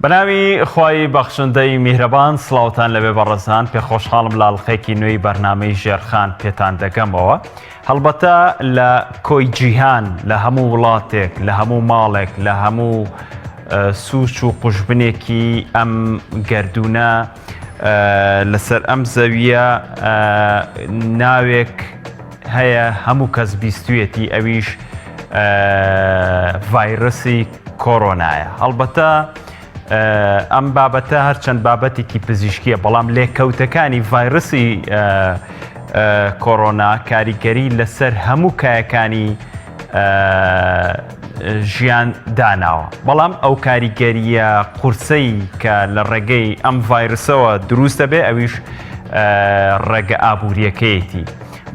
بەناوی خۆی بەخشندەی میهرەبان سڵاوتان لەبێ بەڕێزان پێخۆشحاڵم لە ئەڵلقەیەکی نوێی بەرنامەی ژێرخان پێتان دەگەمەوە هەڵبەتە لە کۆی جیهان لە هەموو وڵاتێک لە هەموو ماڵێک لە هەموو سووچ و قوژبنێکی ئەم گەردونە لەسەر ئەم زەویە ناوێک هەیە هەموو کەس بیستویەتی ئەویش ڤایرۆسی کۆرۆنایە هەڵبەتە ئەم بابەتە هەرچەند بابەتێکی پزیشکیە بەڵام لێکەوتەکانی ڤایرۆسی کۆرۆنا کاریگەری لەسەر هەموو کایەکانی ژیان داناوە بەڵام ئەو کاریگەریە قورسەی کە لە ڕێگەی ئەم ڤایرۆسەوە دروستە بێ ئەویش ڕێگە ئابوووریەکەیەتی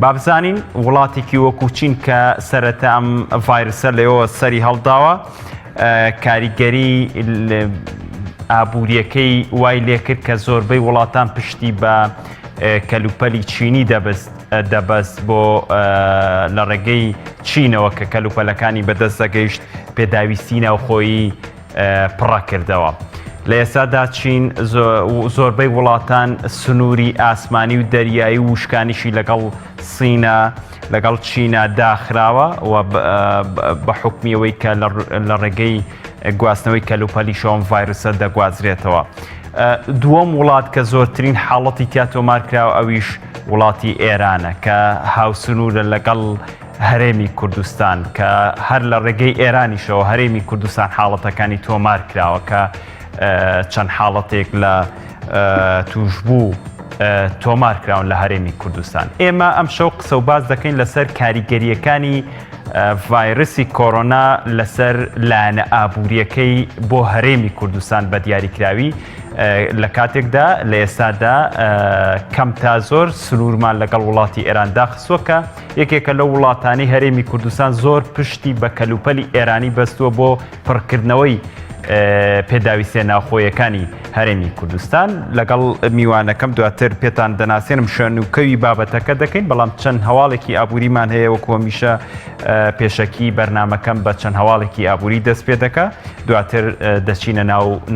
بابزانین وڵاتێکی وەکو چین کە سەرەتا ئەم ڤایرۆسە لێەوە سەری هەڵداوە کاریگەری ئابوووریەکەی وای لێکرد کە زۆربەی وڵاتان پشتی بە کەلوپەلی چینی دەبەست بۆ لە ڕێگەی چینەوە کە کەلوپەلەکانی بەدەست دەگەیشت پێداویستی ناوخۆیی پڕە کردەوە لە ئێستادا چین زۆربەی وڵاتان سنووری ئاسمانی و دەریایی و وشکانیشی لەگەڵ سینە لەگەڵ چینە داخراوە و بە حکمیەوەی کە لە ڕێگەی گواستنەوەی کەلوپەلی شۆم ڤایرۆسە دەگوازرێتەوە دووەم وڵات کە زۆرترین حاڵەتی تیا تۆمارکراوە ئەویش وڵاتی ئێرانە کە هاوسنوورە لەگەڵ هەرێمی کوردستان کە هەر لە ڕێگەی ئێرانیشەوە هەرێمی کوردستان حاڵەتەکانی تۆمار کراوە کە چەند حاڵەتێک لە توشبوو تۆمار کراون لە هەرێمی کوردستان ئێمە ئەم شەو قسە و باز دەکەین لەسەر کاریگەریەکانی ڤایرۆسی کۆرۆنا لەسەر لایەنە ئابوووریەکەی بۆ هەرێمی کوردستان بە دیاریکراوی لە کاتێکدا لە ئێستادا کەم تا زۆر سنوورمان لەگەڵ وڵاتی ئێراندا خستووە کە یەکێکە لەو وڵاتانی هەرێمی کوردستان زۆر پشتی بە کەلوپەلی ئێرانی بەستووە بۆ پڕکردنەوەی پێداویستە ناوخۆیەکانی هەرێمی کوردستان لەگەڵ میوانەکەم دواتر پێتان دەناسێنم شوێنوکەوی بابەتەکە دەکەین بەڵام چەند هەواڵێکی ئابووریمان هەیە وەکو هەمیشە پێشەکی بەرنامەکەم بە چەند هەواڵێکی ئابووری دەست پێ دەکە دواتر دەچینە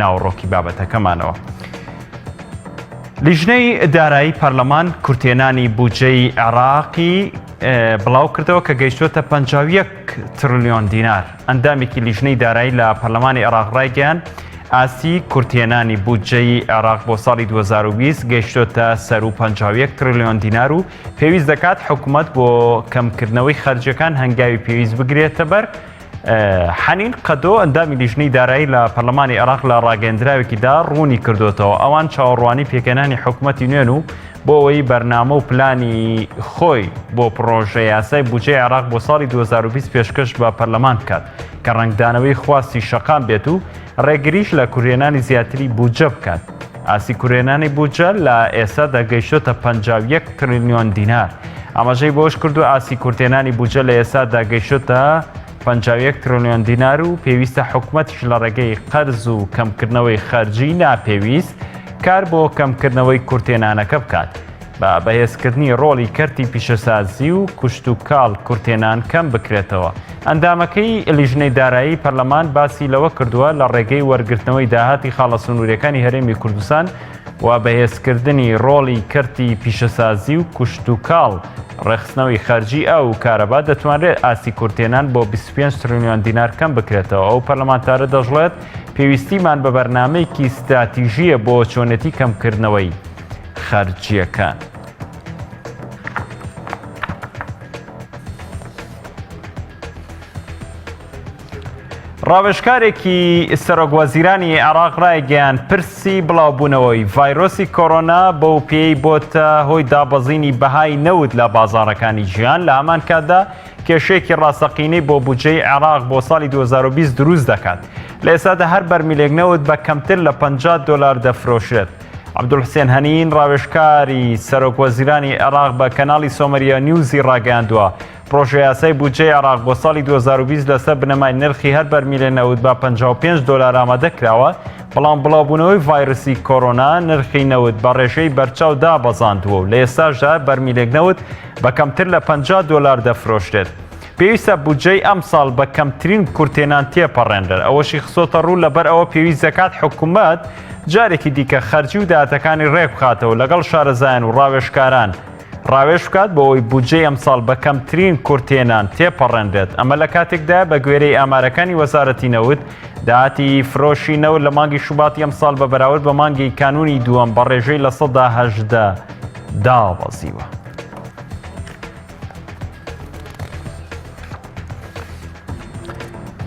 ناوڕۆکی بابەتەکەمانەوە لیژنەی دارایی پەرلەمان کورتێنانی بودجەی عێراقی بڵاو کردەوە کە گەیشتوتە 51 تریلیۆن دینار ئەندامێکی لیژنەی دارایی لە پەرلەمانی عێراق ڕایگەیاند ئاسی کورتێنانی بودجەی عێراق بۆ ساڵی 2020 گەیشتوتە سەر و 51 تریلیۆن دینار و پێویست دەکات حکوومەت بۆ کەمکردنەوەی خەرجەکان هەنگاوی پێویست بگرێتە بەر حەنین قەدۆ ئەندامی لیژنەی دارایی لە پەرلەمانی عێراق لە ڕاگەیەندراوێکیدا ڕوونی کردوتەوە ئەوان چاوەڕوانی پێکەنانی حکوومەتی نوێن و بۆ ئەوەی بەرنامە و پلانی خۆی بۆ پرۆژە یاسای بودجەی عێراق بۆ ساڵی 2020 پێشکەش بە پەرلەمان بکات کە ڕنگدانەوەی خواستی شەقام بێت و ڕێگریش لە کوڕێنانی زیاتری بودجە بکات ئاسی کوڕێنانی بودجە لە ئێستا دەگەیشتوتە 51 تریلیۆن دینار ئاماژەی بۆش کردو ئاسی کورتێنانی بودجە لە ئێستا داگەیشتوتە 51 تریلیۆن دینار و پێویستە حکوومەتیش لە ڕێگەی قەرز و کەمکردنەوەی خەرجی ناپێویست کار بۆ کەمکردنەوەی کورتێنانەکە بکات بە بەهێزکردنی ڕۆڵی کەرتی پیشەسازی و کوشت و کاڵ کورتێنان کەم بکرێتەوە ئەندامەکەی لیژنەی دارایی پەرلەمان باسی لەوە کردووە لە ڕێگەی وەرگرتنەوەی داهاتی خاڵە سنووریەکانی هەرێمی کوردستان و بەهێزکردنی ڕۆڵی کەرتی پیشەسازی و کوشت و کاڵ ڕێخستنەوەی خەرجی ئەو کارەبا دەتوانرێت ئاسی کورتێنان بۆ 25 تریلیۆن دینار کەم بکرێتەوە ئەو پەرلەمانتارە دەژڵێت پێویستیمان بە بەرنامەیەکی استراتیژیە بۆ چۆنەتی کەمکردنەوەی خەرجیەکان ڕاوێژکارێکی سەرۆکوەزیرانی عێراق ڕایگەیاند پرسی بڵاوبوونەوەی ڤایرۆسی کۆرۆنا بەو پێی بۆتە هۆی دابەزینی بەهای نەوت لە بازاڕەکانی ژیان لە هەمان کاتدا کێشەیەکی ڕاستەقینەی بۆ بودجەی عێراق بۆ ساڵی 2020 دروست دەکات لە ئێستادا هەر بەرمیلێک نەوت بە کەمتر لە $50 دەفرۆشرێت عەبدولحوسێن هەنین ڕاوێژکاری سەرۆکوەزیرانی عێراق بە کەناڵی سۆمەریە نیوزی ڕاگەیاندووە پرۆژە یاسای بودجەی عێراق بۆ ساڵی 2020 لەسەر بنەمای نرخی هەر بەرمیلێ نەوت بە $55 ئامادە کراوە بەڵام بڵاوبوونەوەی ڤایرۆسی کۆرۆنا نرخی نەوت بە ڕێژەی بەرچاو دابەزاندووە و لە ئێستاشدا بەرمیلێک نەوت بە کەمتر لە $50 دەفرۆشرێت پێویستە بودجەی ئەم ساڵ بە کەمترین کورتێنان تێپەڕێنرێت. ئەوەشی خسۆتە ڕوو لەبەر ئەوە پێویست دەکات حکوومەت جارێکی دیکە خەرجی و داهاتەکانی ڕێک بخاتەوە لەگەڵ شارەزایان و ڕاوێژکاران ڕاوێژ بکات بۆ ئەوەی بودجەی ئەم ساڵ بە کەمترین کورتێنان تێپەڕێنرێت. ئەمە لە کاتێکدا بە گوێرەی ئامارەکانی وەزارەتی نەوت داهاتی فرۆشی نەوت لە مانگی شوباتی ئەم ساڵ بە بەراورد بە مانگی کانونی دووەم بە ڕێژەی لە ١٨ داوەزیوە.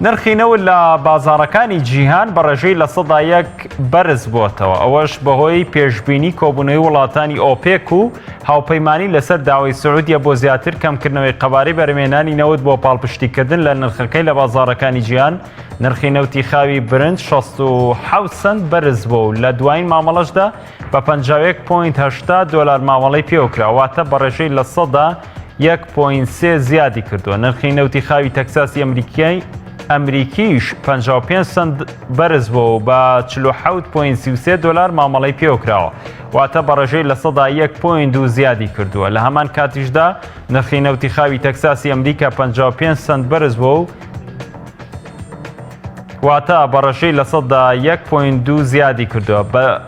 نرخینەوە لە بازارەکانی جیهان بە ڕێژەی لە ١٠١ بەرز بووەتەوە. ئەوەش بەهۆی پێشبینی کۆبوونەوەی وڵاتانی ئۆپێک و هاوپەیمانی لەسەر داوای سعودیە بۆ زیاتر کەمکردنەوەی قەبارەی بەرهێنانی نەوت بۆ پاڵپشتیکردن لە نرخەکەی لە بازارەکانی جیهان. نرخی نەوتی خاوی برنج ٦٧ سنت بەرز بوو و لە دوایین مامەڵەشدا بە 51.8 دۆلار مامەڵەی پێوەکرا، واتە بە ڕێژەی لە ١.3 زیادی کردووە. نرخی نەوتی خاوی تەکساسی ئەمریکیش 55 سنت بەرز بوو بە 47.33 دۆلار مامەڵەی پێوەکراوە، واتە بە ڕێژەی لە 101.2 زیادی کردووە. لە هەمان کاتیشدا نرخی نەوتی خاوی تەکساسی ئەمریکا 55 سنت بەرز بوو، واتە بە ڕێژەی لە 101.2 زیادی کردووە.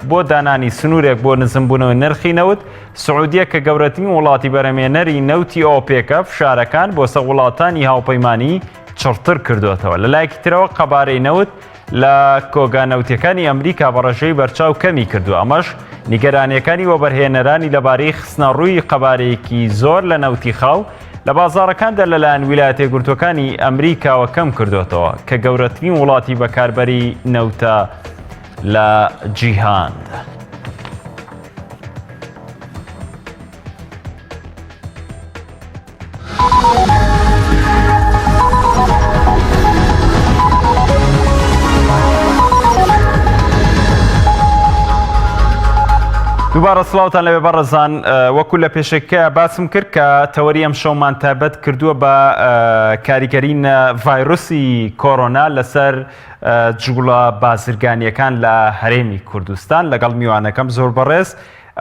بۆ دانانی سنوورێک بۆ نزمبوونەوەی نرخی نەوت، سعودیە کە گەورەترین وڵاتی بەرهەمێنەری نەوتی ئۆپێکە فشارەکان بۆ سەر وڵاتانی هاوپەیمانی چڕتر کردوێتەوە. لەلایەکی ترەوە قەبارەی نەوت لە کۆگانەوتیەکانی ئەمریکا بە ڕێژەی بەرچاو کەمی کردووە. ئەمەش نیگەرانیەکانی وەبەرهێنەرانی لەبارەی خستنە ڕووی قەبارەیەکی زۆر لە نەوتی خاو لە بازارەکاندا لەلایەن ویلایەتە یەکگرتووەکانی ئەمریکاوە کەم کردوێتەوە کە گەورەترین وڵاتی بەکاربەری نەوتە لە جیهان. دووبارە سڵاوتان لەوێ بەڕێزان، وەکو لە پێشەکە باسم کرد کە تەوەری ئەم شەومان تایبەت کردووە بە کاریگەرین ڤایرۆسی کۆرۆنا لەسەر جوڵە بازرگانیەکان لە هەرێمی کوردستان لەگەڵ میوانەکەم زۆر بەڕێز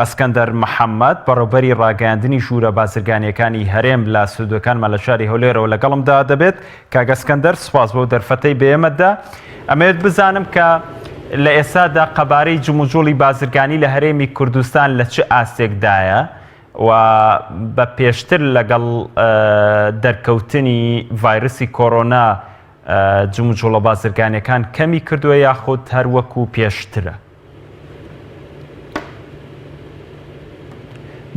ئەسکەندەر محەممەد بەڕێوەبەری ڕاگەاندنی ژوورە بازرگانیەکانی هەرێم لە سودەکانمان لە شاری هەولێرەوە لەگەڵمدا دەبێت. کاک ئەسکەندەر سوپاس بۆ دەرفەتەی بێمەدا. ئەمەوێت بزانم کە لە ئێستادا قەبارەی جموجوڵی بازرگانی لە هەرێمی کوردستان لە چه ئاستێکدایە و بە پێشتر لەگەڵ دەرکەوتنی ڤایرۆسی کۆرۆنا جموجوڵە بازرگانیەکان کەمی کردووە یاخود هەروەکو پێشترە؟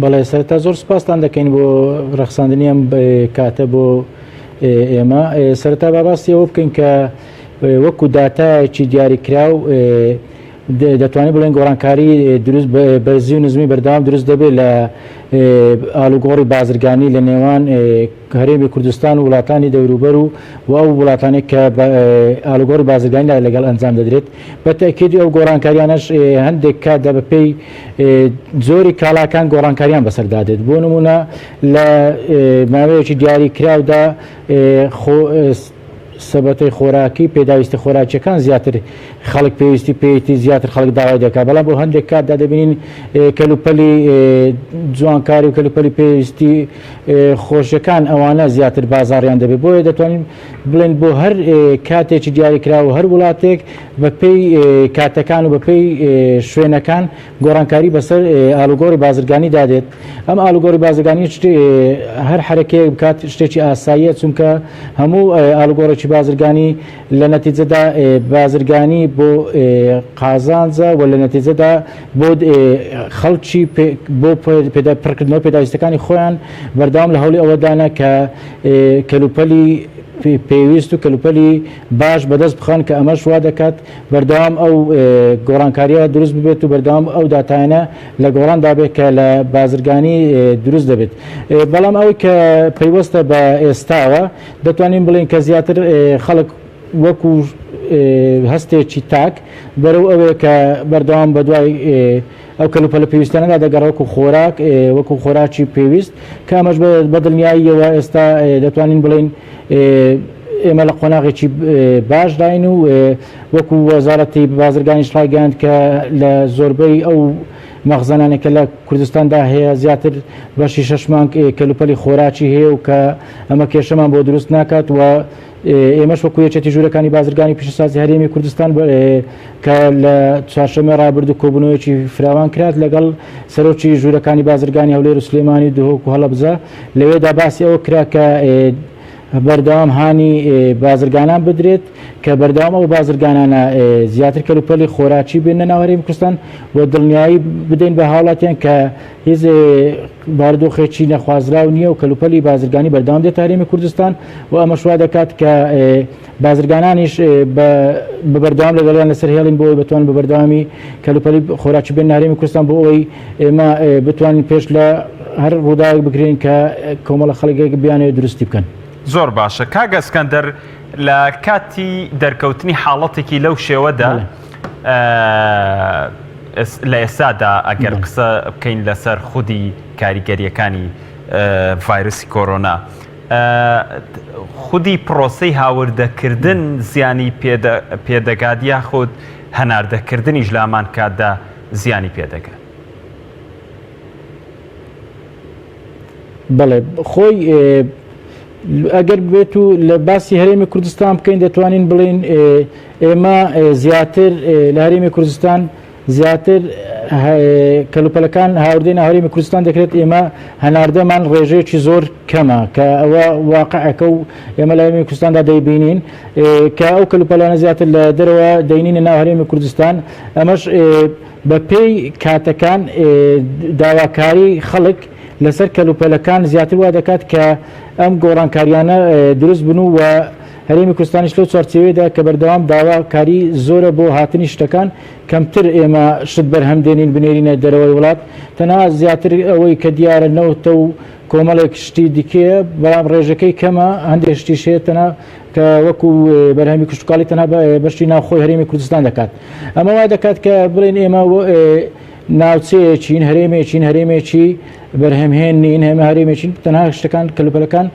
بەڵێ سەرەتا زۆر سوپاستان دەکەین بۆ ڕەخساندنی ئەم کاتە بۆ ئێمە. سەرەتا باسی ئەوە بکەین کە وەکو داتایەکی دیاریکرا و دەتوانێت بڵێن گۆڕانکاری دروست بەرزی و نزمی بەردەوام دروست دەبێت لە ئالوگۆڕی بازرگانی لە نێوان هەرێمی کوردستان و وڵاتانی دەوروبەر و ئەو وڵاتانی کە ئالوگۆڕی بازرگانی لەگەڵ ئەنجام دەدرێت. بەتەکیدی ئەو گۆڕانکاریانەش هەندێک کاتدا بەپێی زۆری کاڵاکان گۆڕانکاریان بەسەردادێت. بۆ نمونە لە ماوەیەکی دیاریکراودا سەبەتەی خۆراکی پێداویستی خۆراکیەکان زیاتر خەڵک پێویستی پێیتی زیاتر خەڵک داوای دەکات، بەڵام بۆ هەندێک کاتدا دەبینین کەلوپەلی جوانکاری و کەلوپەلی پێویستی خۆشیەکان ئەوانە زیاتر بازاڕیان دەبێت. بۆیە دەتوانین بڵێن بۆ هەر کاتێکی دیاریکرا و هەر وڵاتێک بەپێی کاتەکان و بەپێی شوێنەکان گۆڕانکاری بەسەر ئالوگۆڕی بازرگانی دادێت. ئەم ئالوگۆڕی بازرگانی هەر حرەکەیەک بکات شتێکی ئاساییە، چونکە هەموو ئالوگۆڕێکی بازرگانی لە نەتیجەدا بازرگانی بۆ قازانجە و لە نەتیجەدا بۆ خەڵکی بۆ پڕکردنەوە پێداویستەکانی خۆیان بەردەوام لە هەوڵی ئەوەدانە کە کەلوپەلی پێویست و کەلوپەلی باش بەدەست بخەن کە ئەمەش وا دەکات بەردەوام ئەو گۆڕانکاریە دروست ببێت و بەردەوام ئەو داتایانە لە گۆڕان دابێت کە لە بازرگانی دروست دەبێت. بەڵام ئەوەی کە پەیوەستە بە ئێستاوە دەتوانین بڵین کە زیاتر خەڵک وەکو هەستێکی تاک بەرەو ئەوەیە کە بەردەوام بە دوای ئەو کەلوپەلە پێویستانەدا دەگەڕ وەکو خۆراک وەکو خۆراکی پێویست کە ئەمەش بە دڵنیاییەوە ئێستا دەتوانین بڵین ئێمە لە قۆناغێکی باش داین و وەکو وەزارەتی بازرگانیش ڕایگەاند کە لە زۆربەی ئەو مەخزانانێکە لە کوردستاندا هەیە زیاتر بەشی 6 مانگ کەلوپەلی خۆراکی هەیە و کە ئەمە کێشەمان بۆ دروست ناکات و ئێمەش وەکو یەکێتی ژوورەکانی بازرگانی پیشەسازی هەرێمی کوردستان کە لە چوارشەممە ڕابردوو کۆبوونەوەیەکی فراوان کرات لەگەڵ سەرۆکی ژوورەکانی بازرگانی هەولێر و سلێمانی دهۆک و هەڵەبجە لەوێدا باسی ئەوە کرا کە بەردەوام هانی بازرگانان بدرێت کە بەردەوام ئەو بازرگانانە زیاتر کەلوپەلی خۆراکی بێنە ناو هەرێمی کوردستان و دڵنیایی بدەین بە هاوڵاتیان کە هیچ بارودۆخێکی نەخوازراو نییە و کەلوپەلی بازرگانی بەردەوام دێت هەرێمی کوردستان و ئەمە شوا دەکات کە بازرگانانیش بە بەردەوام لەگەڵیان لەسەر هێڵین بۆ ئەوی بتوانن بە بەردەوامی کەلوپەلی خۆراکی بێنە هەرێمی کوردستان بۆ ئەوەی ئێمە بتوانین پێش لە هەر ڕووداوێک بگرین کە کۆمەڵە خەڵکێک بیانێ دروستی بکەن. زۆر باشە کاگە ئەسکەندەر لە کاتی دەرکەوتنی حاڵەتێکی لەو شێوەدا لە ئێستادا ئەگەر قسە بکەین لەسەر خودی کاریگەریەکانی ڤایرۆسی کۆرۆنا خودی پرۆسەی هاوردەکردن زیانی پێدەگات یاخود هەناردەکردنیش لامان کاتدا زیانی پێدەگات. بەڵێ خۆی ئەگەر بێت و لە باسی هەرێمی کوردستان بکەین دەتوانین بڵین ئێمە زیاتر لە هەرێمی کوردستان زیاتر کەلوپەلەکان هاوردێنە هەرێمی کوردستان دەکرێت ئێمە هەناردەمان ڕێژەیەکی زۆر کەمە کە ئەوە واقعەکە و ئێمە لە هەرێمی کوردستاندا دەیبینین کە ئەو کەلوپەلانە زیاتر لە دەرەوە دەینینە ناو هەرێمی کوردستان ئەمەش بە پێی کاتەکان داواکاری خەڵک لەسەر کەلوپەلەکان زیاتر وا دەکات کە ئەم گۆڕانکاریانە دروست بن و هەرێمی کوردستانیش لەو چوارچێوەیەدا کە بەردەوام داواکاری زۆرە بۆ هاتنی شتەکان کەمتر ئێمە شت بەرهەم دێنین بنێرینە دەرەوەی وڵات تەنها زیاتر ئەوەی کە دیارە نەوتە و کۆمەڵێک شتی دیکەیە بەڵام ڕێژەکەی کەمە هەندێک شتیشێت تەنها کە وەکو بەرهەمی کشتتوکاڵی تەنها بەشتی ناوخۆی هەرێمی کوردستان دەکات ئەمە وا دەکات کە بڵێن ئێمە ناوچەیەکین هەرێمێکین هەرێمێکی بەرهەمهێن نین هەمە هەرێمێکین تەنها شتەکان کەلوپەلەکان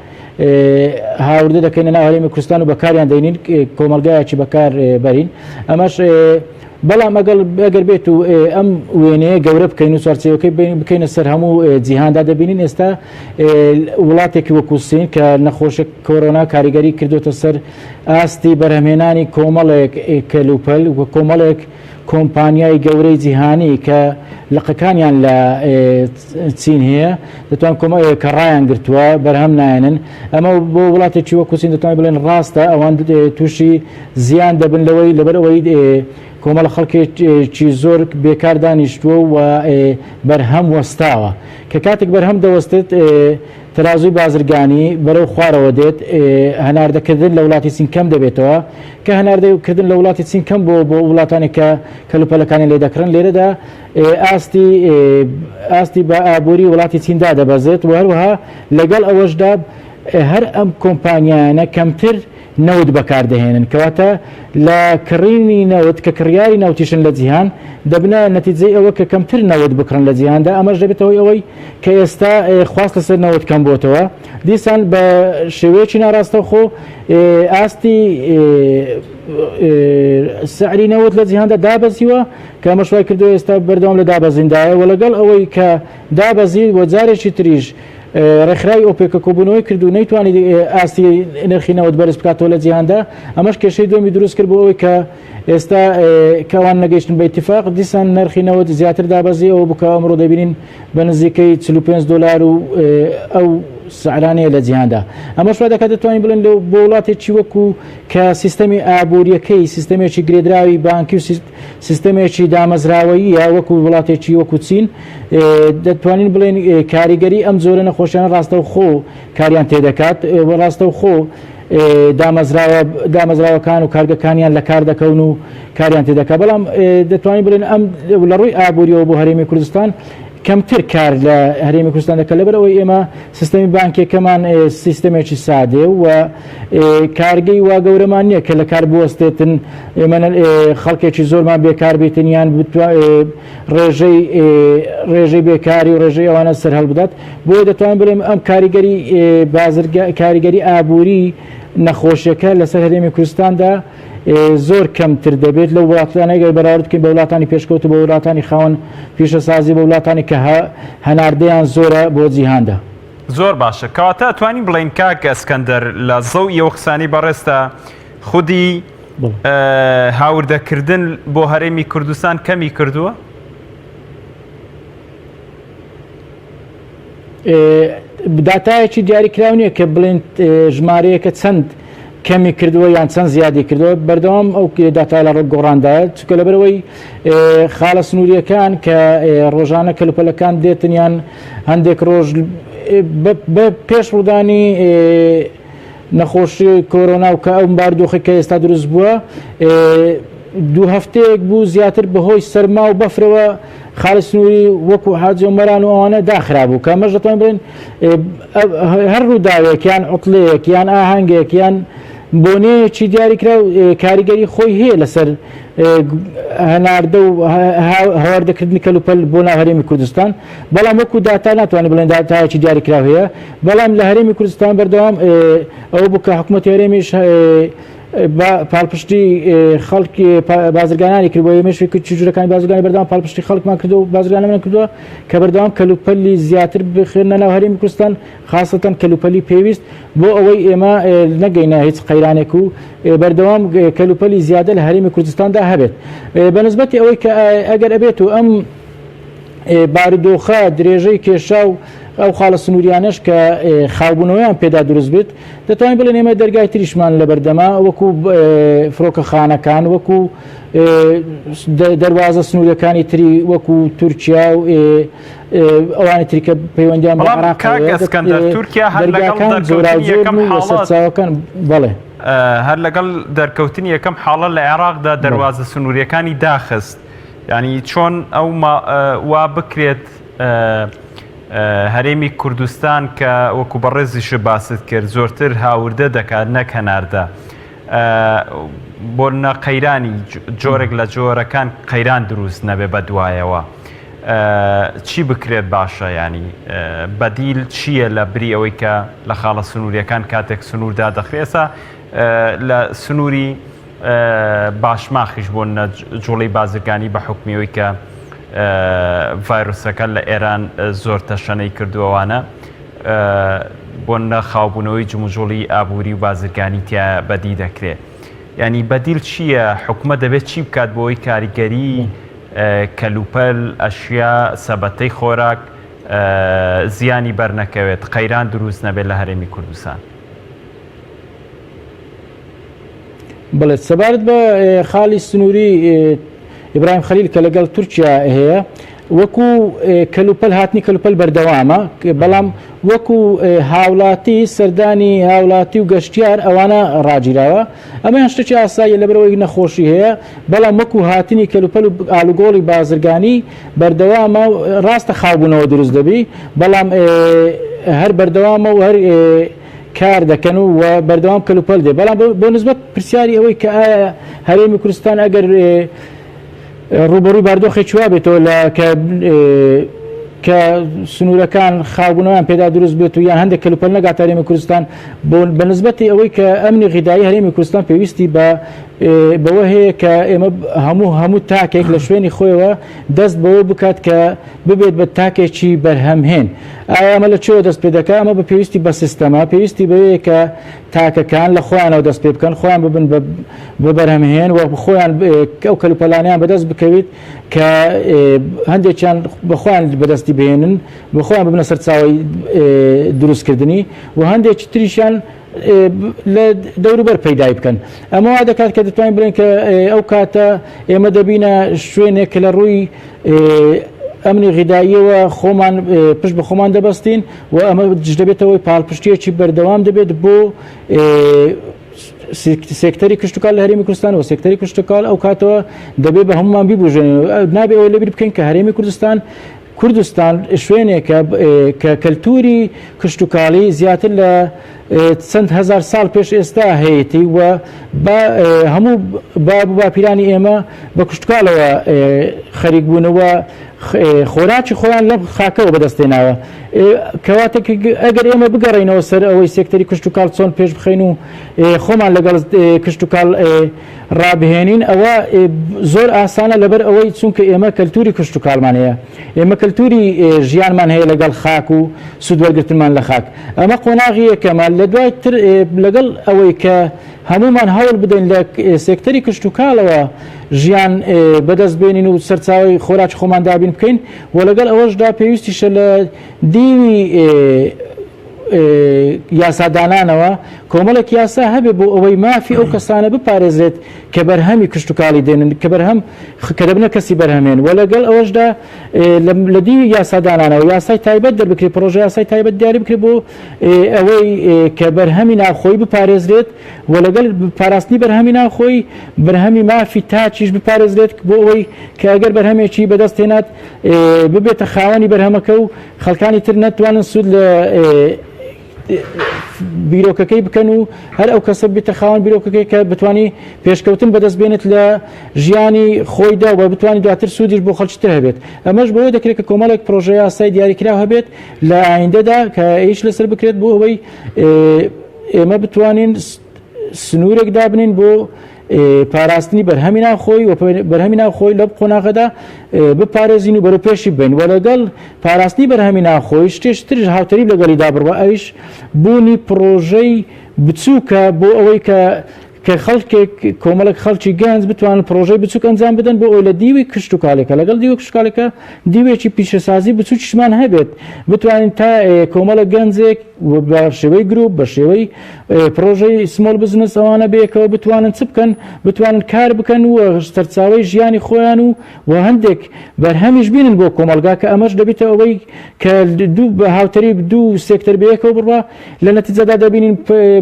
هاوردە دەکەین ناو هەرێمی کوردستان و بەکاریان دەینین کۆمەلگایەکی بەکار بەرین ئەمەش بەڵام ئەگەر بێت و ئەم وێنەیە گەورە بکەین و چوارچێوەکەی بکەینە سەر هەموو جیهاندا دەبینین ئێستا وڵاتێکی وەکو سین کە نەخۆشە کۆرۆنا کاریگەری کردوتە سەر ئاستی بەرهەمهێنانی کۆمەڵێک کەلوپەل و کۆمەڵێک کۆمپانیای گەورەی جیهانی کە لقەکانیان لە چین هەیە دەتوان کە ڕایان گرتووە بەرهەم نایەنن ئەمە بۆ وڵاتێکی وەکو چین دەتوان بڵێن ڕاستە ئەوان تووشی زیان دەبن لەوەی لەبەرەوەی کۆمەڵە خەڵکێکی زۆر بێکار دانیشتووە و بەرهەم وەستاوە کە کاتێک بەرهەم دەوەستێت تەرازوی بازرگانی بەرەو خوارەوە دێت هەناردەکردن لە وڵاتی چین کەم دەبێتەوە کە هەناردەکردن لە وڵاتی چین کەم بۆ وڵاتانی کە کەلوپەلەکانی لێ دەکڕن لێرەدا ئاستی بە ئابووری وڵاتی چیندا دەبەزێت و هەروەها لەگەڵ ئەوەشدا هەر ئەم کۆمپانیانە کەمتر نەوت بەکاردەهێنن کەواتە لە کڕینی نەوت کە کڕیاری ناوتیشن لە جیهان دەبنە نەتیجەی ئەوە کە کەمتر نەوت بکڕن لە جیهاندا ئەمەش دەبێتەوەی ئەوەی کە ئێستا خواست لەسەر نەوت کەم بۆتەوە دیسان بە شێوەیەکی ناڕاستەوخۆ ئاستی سعری نەوت لە جیهاندا دابەزیوە کە ئەمە شوای کردو ئێستا بەردەوام لە دابەزیندایە و لەگەڵ ئەوەی کە دابەزی وە جارێکی تریش ڕێکخراوی ئۆپێکە کۆبوونەوەی کردو نەیتوانانی ئاستی نرخی نەوت بەرز بکاتەوە لە جیهاندا ئەمەش کێشەی دومی دروست کرد بۆ ئەوەی کە ئێستا کەوان نەگەیشتن بە ئیتیفاق دیسان نرخی نەوت زیاتر دابەزی ئەوە بکە ئەمڕۆ دەبینین بە نزیکەی 45 دلار و ئەو سعرانەیە لە جیهاندا ئەمە شوا دەکات دەتوانین بڵێن بۆ وڵاتێکی وەکو کە سیستەمی ئابوووریەکەی سیستەمێکی گرێدراوی بانکی و سیستەمێکی دامەزراوەیی یا وەکو وڵاتێکی وەکو چین دەتوانین بڵێن کاریگەری ئەم زۆرە نەخۆشیانە ڕاستەوخۆ کاریان تێدەکات ڕاستەوخۆ دامەزراوەکان و کارگەکانیان لە کار دەکەون و کاریان تێدەکات بەڵام دەتوانین بڵێن ئەم لە ڕووی ئابووریەوە بۆ هەرێمی کوردستان کەمتر کار لە هەرێمی کوردستان دەکات لەبەرەوەی ئێمە سیستەمی بانکیەکەمان سیستەمێکی سادێ و کارگەی وا گەورەمان نییە کە لە کار بوەستێتن ئێمە خەڵکێکی زۆرمان بێکار بێتن یان ڕێژەی بێکاری و ڕێژەی ئەوانە سەر هەڵبدات بۆیە دەتوانین بڵێم ئەم کاریگەری ئابووری نەخۆشیەکە لەسەر هەرێمی کوردستاندا زۆر کەمتر دەبێت لە وڵاتانەی بەراورد بکەین بە وڵاتانی پێشکەوت بە وڵاتانی خاوەن پیشەسازی بە وڵاتانی کە هەناردەیان زۆرە بۆ جیهاندا. زۆر باشە کەواتە توانین بڵین کاک ئەسکەندەر لە زەو ئەو قسانی بەڕێستە خودی هاوردەکردن بۆ هەرێمی کوردستان کەمی کردووە؟ داتایەکی دیاریکراو نییە کە بڵێن ژمارەیەکە چەند کەمی کردووە یان چەند زیادی کردووە بەردەوام ئەو داتای لە ڕۆک گۆڕاندایە چکە لەبەرەوەی خاڵە سنووریەکان کە ڕۆژانە کەلوپەلەکان دێتنیان هەندێک ڕۆژ بە پێش ڕوودانی نەخۆشی کۆرۆنا و کە ئەو باردۆخی کە ئێستا دروست بووە 2 هەفتەیەک بوو زیاتر بەهۆی سەرما و بەفرەوە خاڵی سنووری وەکو حاجی و مەران و ئەوانە داخرا بوو کە ئەمەش دەتوانین بڵێن هەر ڕووداوێک یان عوتڵەیەک یان ئاهەنگێک یان بۆنەیەکی دیاریکرا و کاریگەری خۆی هەیە لەسەر هەناردە و هەواردەکردنی کەلوپەل بۆ ناو هەرێمی کوردستان بەڵام وەکو داتا ناتوانین بڵێن داتایەکی دیاریکراو هەیە بەڵام لە هەرێمی کوردستان بەردەوام ئەوە بوو کە حکوومەتی هەرێمیش پاڵپشتی خەڵکی بازرگانانی کردبووە ئێمەش چجورەکانی بازرگانی بەردەوام پاڵپشتی خەڵکمان کردو و بازرگانەمان کردووە کە بەردەوام کەلوپەلی زیاتر بخێنە ناو هەرێمی کوردستان خاصەتەن کەلوپەلی پێویست بۆ ئەوەی ئێمە نەگەینە هیچ قەیرانێک و بەردەوام کەلوپەلی زیادە لە هەرێمی کوردستاندا هەبێت بەنسبەتی ئەوەی کە ئەگەر ئەبێت و ئەم بارودۆخە درێژەی کێشا و ئەو خاڵە سنووریانش کە خاوبوونەوەیان پێدا دروست بێت دەتوانین بڵێن ئێمە دەرگای تریشمان لە بەردەما وەکو فڕۆکەخانەکان وەکو دەواازە سنووریەکانی تری وەکو تورکیا و ئەوانی تریکە پەیوەندیان بە تورکیا سەرچاوەکان بڵێ هەر لەگەڵ دەرکەوتنی یەکەم حاڵە لە عێراقدا دەواازە سنووریەکانی داخست ینی چۆن ئەو وا بکرێت هەرێمی کوردستان کە وەکو بەڕێزیش باست کرد زۆرتر هاوردە دەکات نەک هەناردە بۆ قەیرانی جۆرێک لە جۆرەکان قەیران دروست نەبێ بە دوایەوە چی بکرێت باشە ینی بەدیل چییە لە بری ئەوەی کە لە خاڵە سنووریەکان کاتێک سنووردا دەخرێسە لە سنووری باشماخیش بۆ جوڵی بازرگانی بە حکمیەوەی کە ڤایرۆسەکە لە ئێران زۆر تەشەنەی کردووەوانە بۆ نەخاوبوونەوەی جموجۆڵی ئابووری و بازرگانی تیا بەدی دەکرێت ینی بەدیل چییە حکومە دەبێت چی بکات بۆی کاریگەری کەلوپەل ئەشیا سەبەتەی خۆراک زیانی بەرنەکەوێت قەیران دروست نەبێت لە هەرێمی کوردستان بڵێت سەبارەت بە خاڵی سنووری ئیبراهیم خەلیل کە لەگەڵ تورکیا هەیە وەکو کەلوپەل هاتنی کەلوپەل بەردەوامە بەڵام وەکو هاوڵاتی سەردانی هاوڵاتی و گەشتیار ئەوانە ڕاگیراوە ئەمەیان شتێکی ئاساییە لەبەرەوەی نەخۆشی هەیە بەڵام وەکو هاتنی کەلوپەل و ئالوگۆڵی بازرگانی بەردەوامە ڕاستە خاوبوونەوە دروست دەبی بەڵام هەر بەردەوامە و هەر کار دەکەن و بەردەوام کەلوپەل دێ بەڵام بۆ نسبەت پرسیاری ئەوەی کە ئایا هەرێمی کوردستان ئەگەر ڕوبەڕووی باردۆخێکی وا بێتەوە کە سنوورەکان خاوبوونەوەیان پێدا دروست بێت و یان هەندێک کەلوپەل نەگات هەرێمی کوردستان بە نسبەتی ئەوەی کە ئەمنی غیدایی هەرێمی کوردستان پێویستی بەوە هەیە کە ئێمە هەموو تاکێک لە شوێنی خۆیەوە دەست بەوە بکات کە ببێت بە تاکێکی بەرهەمهێن ئایا ئەمە لە چۆ دەست پێ دەکات ئەمە بە پێویستی بە سیستەما پێویستی بەوەیە کە تاکەکان لە خۆیانەوە دەست پێ بکەن خۆیان ببن بە بەرهەمهێن و خۆیان ئەو کەلوپەلانیان بەدەست بکەوێت کە هەندێکیان بەخۆیان بەدەستی بهێنن بەخۆیان ببنە سەرچاوی دروستکردنی و هەندێکی تریشیان لە دەوروبەر پەیدای بکەن ئەمە وا دەکات کە دەتوانین بڵێن کە ئەو کاتە ئێمە دەبینە شوێنێک کە لە ڕووی ئەمنی غیداییەوە خۆمان پشت بە خۆمان دەبەستین و ئەمە دەبێتەوەی پاڵپشتیەکی بەردەوام دەبێت بۆ سێکتەری کشتتوکال لە هەرێمی کوردستان و سێکتەری کشتتوکال ئەو کاتەوە دەبێت بە هەمومان بیبژێنین نابێت ئەوە لەبیر بکەین کە هەرێمی کوردستان شوێنێکە کە کەلتوری کشتتوکاڵی زیاتر لە چەند هزار ساڵ پێش ئێستا هەیەی و هەموو باپیرانی ئێمە بە کشتتوکالەوە خەریک بوونەوە خۆراکی خۆیان لەم خاکەوە بەدەستێناوە کەواتە ئەگەر ئێمە بگەڕینەوە سەر ئەوەی سێکتەری کشتتوکال چۆن پێش بخەین و خۆمان لەگەڵ کشتتوکال ڕابهێنین ئەوە زۆر ئاسانە لەبەر ئەوەی چونکە ئێمە کەلتوری کشت و کاڵمان هەیە ئێمە کەلتوری ژیانمان هەیە لەگەڵ خاک و سوودوەرگرتنمان لە خاک ئەمە قۆناغی یەکەمە لە دوای تر لەگەڵ ئەوەی کە هەمومان هەوڵ بدەین لە سێکتەری کشت و کاڵەوە ژیان بەدەست بێنین و سەرچاوی خۆراک خۆمان دابین بکەین و لەگەڵ ئەوەشدا پێویستیشە لە دیوی یاسادانانەوە کۆمەڵێک یاسا هەبێ بۆ ئەوەی مافی ئەو کەسانە بپارێزرێت کە بەرهەمی کشت و کاڵی دێنن کە بەرهەم کە دەبنە کەسی بەرهەمێن و لەگەڵ ئەوەشدا لە دیوی یاسادانانەوە یاسای تایبەت دەربکرێت پرۆژه یاسای تایبەت دیاری بکرێت بۆ ئەوەی کە بەرهەمی ناوخۆی بپارێزرێت و لەگەڵ پاراستنی بەرهەمی ناوخۆی بەرهەمی مافی تاچیش بپارێزرێت بۆ ئەوەی کە ئەگەر بەرهەمێکی بەدەست هێنات ببێتە خاوەنی بەرهەمەکە و خەڵکانی تر نەتوانن سوود لە بیرۆکەکەی بکەن و هەر ئەو کەسە بێتە خاوەن بیرۆکەکەی کە بتوانی پێشکەوتن بەدەست بێنێت لە ژیانی خۆیدا و بتوانانی دواتر سوودیش بۆ خەڵکیتر هەبێت ئەمەش بۆ دەکرێت کە کۆمەڵێک پرۆژه یاسای دیاریکراو هەبێت لە ئایندەدا کە ئیش لەسەر بکرێت بۆ ئەوەی ئێمە بتوانین سنوورێک دابنین بۆ پاراستنی بەرهەمی ناوخۆی و بەرهەمی ناوخۆی لە قۆناغەدا بپارێزین و بەرەو پێشی بین و لەگەڵ پاراستنی بەرهەمی ناوخۆی شتێشترش هاوتەری لەگەڵی دابڕوە ئەویش بوونی پرۆژەی بچووکە بۆ ئەوەی کە خەڵکێک کۆمەڵک خەڵکی گەنج بتوانن پرۆژەی بچووک ئەنجام بدەن بۆ ئەوی لە دیوی کشت و کاڵێکە لەگەڵ دیوی کشت و کاڵێکە دیوێکی پیشەسازی بچووکیشمان هەبێت بتوانین تا کۆمەڵە گەنجێک بە شێوەی گروپ بە شێوەی پرۆژەی سمۆڵ بزنس ئەوانە بەیەکەوە بتوانن چ بکەن بتوانن کار بکەن و سەرچاوەی ژیانی خۆیان و هەندێک بەرهەمیش بینن بۆ کۆمەلگا کە ئەمەش دەبێتە ئەوەی کە دوو بە هاوتەری دوو سێکتەر بەیەکەوە بڕوا لە نەتیجەدا دەبینین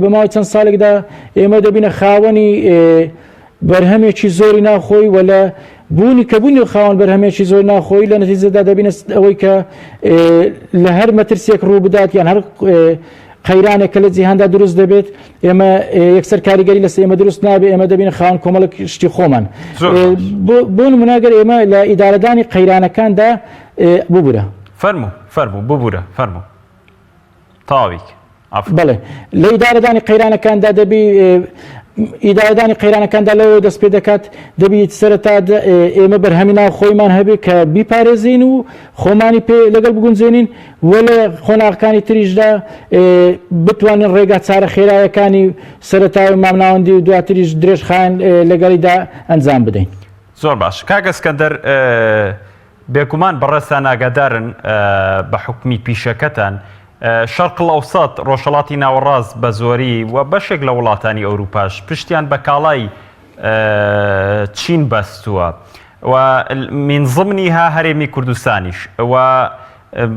بە ماوەی چەند ساڵێکدا ئێمە دەبینە خاوەنی بەرهەمێکی زۆری ناوخۆی و لە بوونی کەبوونی خاوەن بەرهەمێکی زۆر ناوخۆی لە نەتیجەدا دەبینە ئەوەی کە لە هەر مەترسێک ڕوو بدات یان هەر قەیرانێک کە لە جیهاندا دروست دەبێت ئێمە یەکسەر کاریگەری لەسەر ئێمە دروست نابێ ئێمە دەبینە خاوەن کۆمەڵک شتی خۆمان بۆ نمونەگەر ئێمە لە ئیدارەدانی قەیرانەکاندا ببوورە فەرموو ببوورە فەرموو تاویک بەڵێ لە ئیدارەدانی قەیرانەکاندا دەبی ئیدارەدانی قەیرانەکاندا لەوە دەست پێ دەکات دەبیت سەرەتا ئێمە بەرهەمی ناوخۆیمان هەبێ کە بیپارێزین و خۆمانی پێ لەگەڵ بگونجێنین و لە خۆناغەکانی تریشدا بتوانین ڕێگا چارە خێرایەکانی سەرەتاوی مامناوەندی و دواتریش درێژخایەن لەگەڵیدا ئەنجام بدەین. زۆر باش کاک ئەسکەندەر بێگومان بەڕێستان ئاگادارن بە حکمی پیشەکەتان شەرق الأوسط ڕۆژهەڵاتی ناوەڕاست بە زۆری و بەشێک لە وڵاتانی ئەوروپاش پشتیان بە کاڵای چین بەستووە و من ضمنیها هەرێمی کوردستانیش و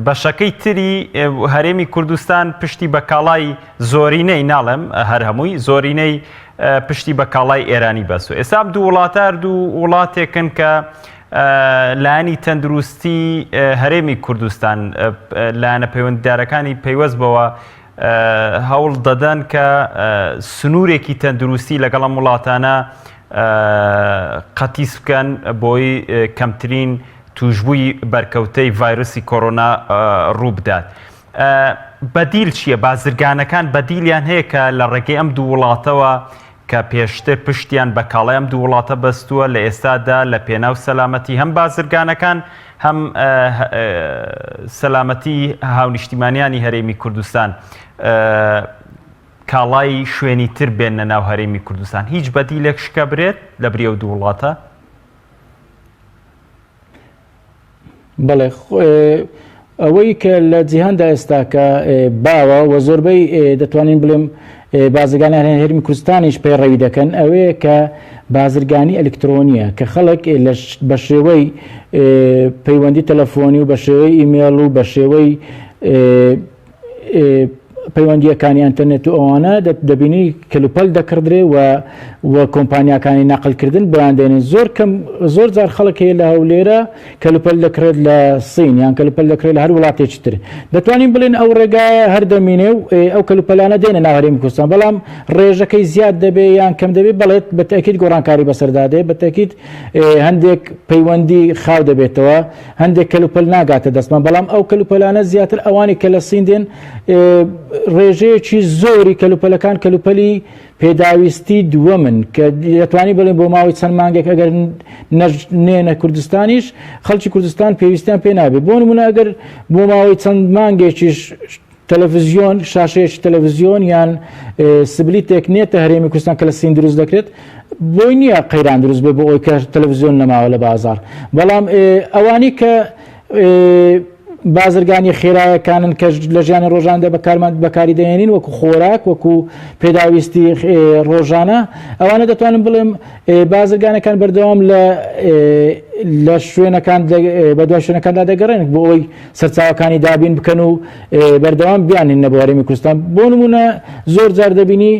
بەشەکەی تری هەرێمی کوردستان پشتی بە کاڵای زۆرینەی ناڵێم هەر هەمووی زۆرینەی پشتی بە کاڵای ئێرانی بەستووە. ئێستا دوو وڵاتە دوو وڵاتێکن کە لایەنی تەندروستی هەرێمی کوردستان لایەنە پەیوەندیدارەکانی پەیوەست بەوە هەوڵ دەدەن کە سنوورێکی تەندروستی لەگەڵ ئەم وڵاتانە قەتیس بکەن بۆی کەمترین توشبووی بەرکەوتەی ڤایرۆسی کۆڕۆنا ڕوو بدات. بەدیل چییە؟ بازرگانەکان بەدیلیان هەیە کە لە ڕێگەی ئەم دوو وڵاتەوە کە پێشتر پشتیان بە کاڵای ئەم دوو وڵاتە بەستووە لە ئێستادا لە پێناو سەلامەتی هەم بازرگانەکان هەم سەلامەتی هاونیشتیمانیانی هەرێمی کوردستان کاڵای شوێنی تر بێنە ناو هەرێمی کوردستان هیچ بەدیلێک شکە برێت لە بری ئەو دوو وڵاتە؟ بەڵێ ئەوەی کە لە جیهاندا ئێستا کە باوە و زۆربەی دەتوانین بڵێم بازرگانی هەرێمی کوردستانیش پەیڕەوی دەکەن ئەوەیە کە بازرگانی ئەلکترۆنیە کە خەڵک بە شێوەی پەیوەندی تەلەفۆنی و بە شێوەی ئیمێڵ و بە شێوەی پەیوەندیەکانی ئینتەرنێت و ئەوانە دەبینی کەلوپەل دەکردرێ و کۆمپانیاکانی ناقلکردن بڕاندێنن زۆر جار خەڵک هەیە لە هەولێرە کەلوپەل دەکرێت لە سین یان کەلوپەل دەکرێت لە هەر وڵاتێکی تر دەتوانین بڵێن ئەو ڕێگایە هەر دەمینێ و ئەو کەلوپەلانە دێنە ناو هەرێمی کوردستان بەڵام ڕێژەکەی زیاد دەبێ یان کەم دەبێت بەڵێت بە تاکید گۆڕانکاری بەسەردادێ بە تاکید هەندێک پەیوەندی خاو دەبێتەوە هەندێک کەلوپەل ناگاتە دەستمان بەڵام ئەو کەلوپەلانە زیاتر ئەوانی کە لە سین دێن ڕێژەیەکی زۆری کەلوپەلەکان کەلوپەلی پێداویستی دووەمن کە دەتوانانی بڵێن بۆ ماوەی چەند مانگێک ئەگەر نێنە کوردستانیش خەڵکی کوردستان پێویستیان پێ نابێت بۆ نمونە ئەگەر بۆ ماوەی چەند مانگێکیش تەلەڤیزیۆن شاشەیەکی تەلەڤیزیۆن یان سبلیتێک نێتە هەرێمی کوردستان کە لە سین دروست دەکرێت بۆی نییە قەیران دروست بێ بۆ ئەوی کە تەلەڤیزیۆن نەماوە لە بازار بەڵام ئەوانی کە بازرگانی خێرایەکانن کە لە ژیانی ڕۆژاندا بەکاری دەهێنین وەکو خۆراک وەکو پێداویستی ڕۆژانە ئەوانە دەتوانم بڵێم بازرگانەکان بەردەوام لە شوێنەکان بەدوای شوێنەکاندا دەگەڕێن بۆ ئەوی سەرچاوەکانی دابین بکەن و بەردەوام بیانین نە بۆ هەرێمی کوردستان بۆ نمونە زۆر جار دەبینی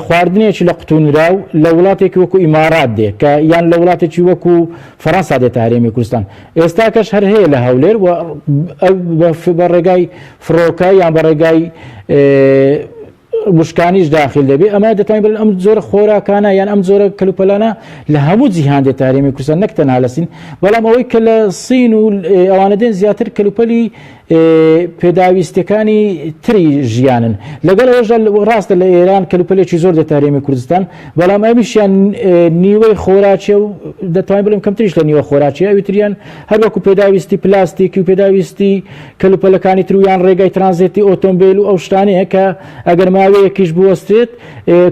خواردنێکی لە قوتونراو لە وڵاتێکی وەکو ئیمارات دێ کە یان لە وڵاتێکی وەکو فەڕەنسا دێتە هەرێمی کوردستان ئێستا کەش هەر هەیە لە هەولێر بە ڕێگای فڕۆکە یان بە ڕێگای وشکانیش داخل دەبێت ئەمە دەتوانین بڵێن ئەم زۆرە خۆراکانە یان ئەم زۆرە کەلوپەلانە لە هەموو جیهان دێتە هەرێمی کوردستان نەک تەنها لە سین بەڵام ئەوەی کە لە سین و ئەوانە دێن زیاتر کەلوپەلی پێداویستەکانی تری ژیانن لەگەڵ ئەوەژە ڕاستە لە ئێران کەلوپەلێکی زۆر دێتە هەرێمی کوردستان بەڵام ئەمیشیان نیوەی خۆراکیە و دەتوانین بڵێم کەمتریش لە نیوە خۆراکیە ئەویتریان هەر وەکو پێداویستی پلاستیکی و پێداویستی کەلوپەلەکانی تر و یان ڕێگای ترانزیتی ئۆتۆمبیل و ئەو شتانەیە کە ئەگەر ماوەیەکیش بوەستێت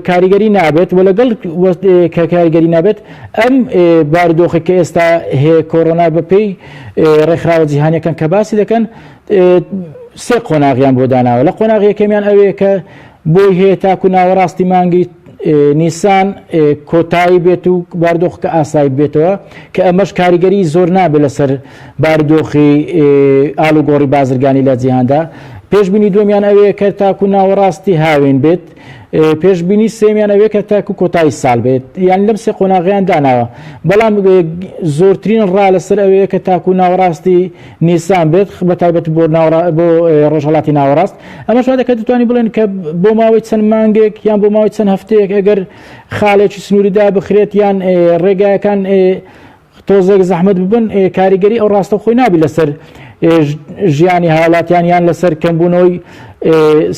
کاریگەری نابێت و لەگەڵ کە کاریگەری نابێت ئەم بارودۆخی کە ئێستا هەیە کۆڕۆنا بەپێی ڕێکخراوە جیهانیەکان کە باسی دەکەن سێ قۆناغیان بۆ داناوە لە قۆناغ یەکەمیان ئەوەیە کە بۆی هەیە تاکو ناوەڕاستی مانگی نیسان کۆتایی بێت و بارودۆخەکە ئاسایی بێتەوە کە ئەمەش کاریگەری زۆر نابێت لەسەر بارودۆخی ئاڵوگۆڕی بازرگانی لە جیهاندا پێشبینی دومیان ئەوەیە کە تاکو ناوەڕاستی هاوێن بێت پێشبینی سێمیان ئەوەیە کە تاکو کۆتایی ساڵ بێت یان لەم سێ قۆناغیان داناوە بەڵام زۆرترین ڕا لەسەر ئەوەیە کە تاکو ناوەڕاستی نیسان بێت بەتایبەت بۆ ڕۆژهەڵاتی ناوەڕاست ئەمەش وا دەکات دەتوانین بڵێن کە بۆ ماوەی چەند مانگێک یان بۆ ماوەی چەند هەفتەیەک ئەگەر خاڵێکی سنووریدا بخرێت یان ڕێگایەکان تۆزێک زەحمەت ببن کاریگەری ئەو ڕاستە خۆی نابی لەسەر ژیانی هاوڵاتیان یان لەسەر کەمبوونەوەی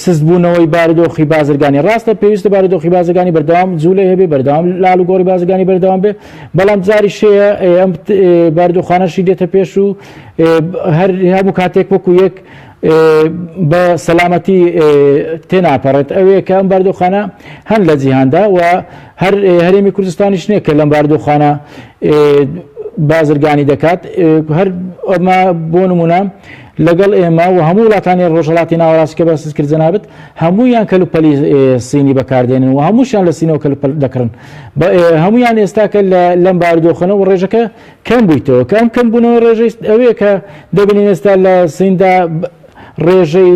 سستبوونەوەی بارودۆخی بازرگانی ڕاستە پێویستە بارودۆخی بازرگانی بەردەوام جوولێ هەبێ بەردەوام لاڵ و گۆڕی بازرگانی بەردەوام بێ بەڵام جاری شەیە ئەم بارودۆخانەشی دێتە پێش و هەموو کاتێک وەکو یەک بە سەلامەتی تێناپەڕێت ئەوەیە کە ئەم بارودۆخانە هەن لە جیهاندا و هەر هەرێمی کوردستانیش نییە کە لەم بارودۆخانە بازرگانی دەکات هەر ئەمە بۆ نمونە لەگەڵ ئێمە و هەموو وڵاتانی ڕۆژهەڵاتی ناوەڕاستی کە باس کرد جەنابەت هەموویان کەلوپەلی سینی بەکاردێنن و هەمووشیان لە سینەوە کەلوپەل دەکڕن هەموویان ئێستاکە لەم بارودۆخەنە و ڕێژەکە کەم بوویتەوە کەم بوونەوە ڕێژەی ئەوەیە کە دەبینین ئێستا لە سیندا ڕێژەی